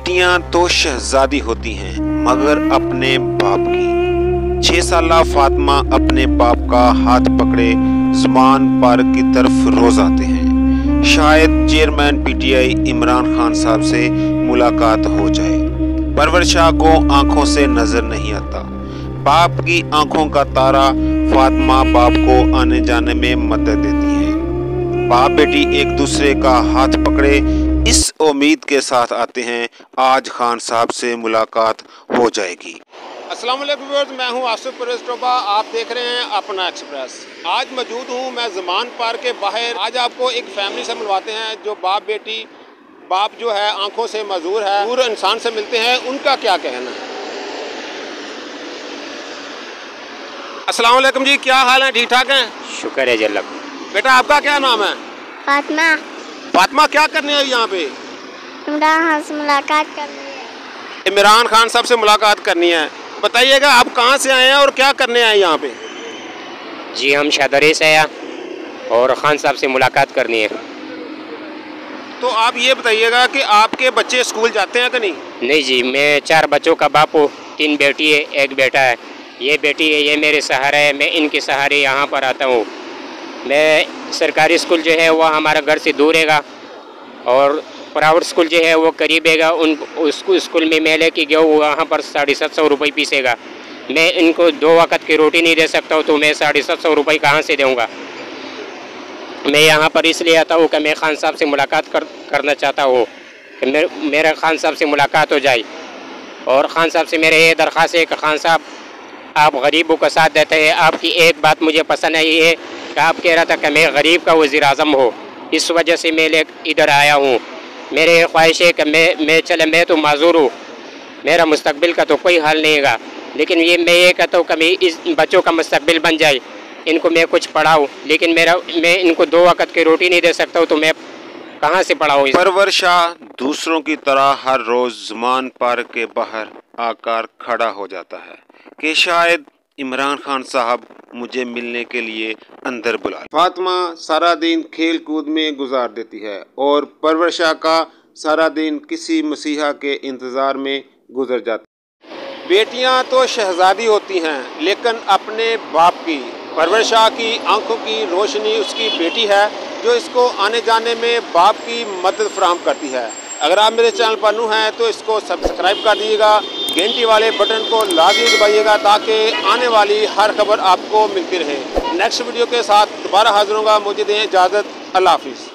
बेटियां तो शहजादी होती हैं मगर अपने बाप की। 6 साला फातिमा अपने बाप का हाथ पकड़े ज़ुमान पार्क की तरफ रोज आते हैं। शायद चेयरमैन पीटीआई इमरान खान साहब से मुलाकात हो जाए। परवर शाह को आंखों से नजर नहीं आता। बाप की आंखों का तारा फातिमा बाप को आने जाने में मदद देती है। बाप बेटी एक दूसरे का हाथ पकड़े इस उम्मीद के साथ आते हैं आज खान साहब से मुलाकात हो जाएगी। अस्सलाम वालेकुम व्यूअर्स, मैं हूं आसिफ परवेज़ टोबा। आप देख रहे हैं अपना एक्सप्रेस। आज मौजूद हूं मैं ज़ुमान पार्क के बाहर। आज आपको एक फैमिली से मिलवाते हैं जो बाप बेटी, बाप जो है आंखों से मजबूर है, पूरे इंसान से मिलते हैं, उनका क्या कहना है। अस्सलाम वालेकुम जी, क्या हाल है? ठीक ठाक हैं? शुक्र है जल्ला। बेटा आपका क्या नाम है? फातिमा। फातिमा, क्या करने आई यहाँ पे? इमरान खान से मुलाकात करनी है। इमरान खान साहब से मुलाकात करनी है। बताइएगा आप कहाँ से आए हैं और क्या करने आए यहाँ पे? जी हम शादरी से आया और खान साहब से मुलाकात करनी है। तो आप ये बताइएगा कि आपके बच्चे स्कूल जाते हैं कि नहीं? नहीं जी, मैं 4 बच्चों का बाप हूँ। 3 बेटी है, 1 बेटा है। ये बेटी है, ये मेरे सहारा है। मैं इनके सहारे यहाँ पर आता हूँ। मैं सरकारी स्कूल जो है वो हमारा घर से दूर हैगा और प्राइवेट स्कूल जो है वो करीब हैगा। उस स्कूल में मैं लेके गया हूँ, वहाँ पर 750 रुपये पीसेगा। मैं इनको 2 वक़्त की रोटी नहीं दे सकता हूँ, तो मैं 750 रुपये कहाँ से दूँगा। मैं यहाँ पर इसलिए आता हूँ कि मैं खान साहब से मुलाकात करना चाहता हूँ कि मेरे खान साहब से मुलाकात हो जाए। और खान साहब से मेरे ये दरख्वास्त है कि खान साहब आप गरीबों का साथ देते हैं। आपकी एक बात मुझे पसंद आई है कि आप कह रहा था कि मैं गरीब का वज़ीर आज़म हो, इस वजह से मैं इधर आया हूँ। मेरे ख्वाहिश है कि मैं तो माजूर हूँ, मेरा मुस्तकबिल का तो कोई हाल नहीं है, लेकिन मैं ये कहता हूँ कि मैं इस बच्चों का मुस्तकबिल बन जाए, इनको मैं कुछ पढ़ाऊँ। लेकिन मैं इनको 2 वक़्त की रोटी नहीं दे सकता हूँ, तो मैं कहाँ से पढ़ाऊँ। परवर शाह दूसरों की तरह हर रोज़ ज़ुमान पार्क के बाहर आकर खड़ा हो जाता है कि शायद इमरान खान साहब मुझे मिलने के लिए अंदर बुला। फातिमा सारा दिन खेल कूद में गुजार देती है और परवर शाह का सारा दिन किसी मसीहा के इंतज़ार में गुजर जाता है। बेटियां तो शहजादी होती हैं लेकिन अपने बाप की। परवर शाह की आंखों की रोशनी उसकी बेटी है जो इसको आने जाने में बाप की मदद फराहम करती है। अगर आप मेरे चैनल पर न्यू हैं तो इसको सब्सक्राइब कर दीजिएगा, घंटी वाले बटन को लाजमी दबाइएगा ताकि आने वाली हर खबर आपको मिलती रहे। नेक्स्ट वीडियो के साथ दोबारा हाजिर होगा। मुझे दें इजाज़त। अल्लाह हाफिज़।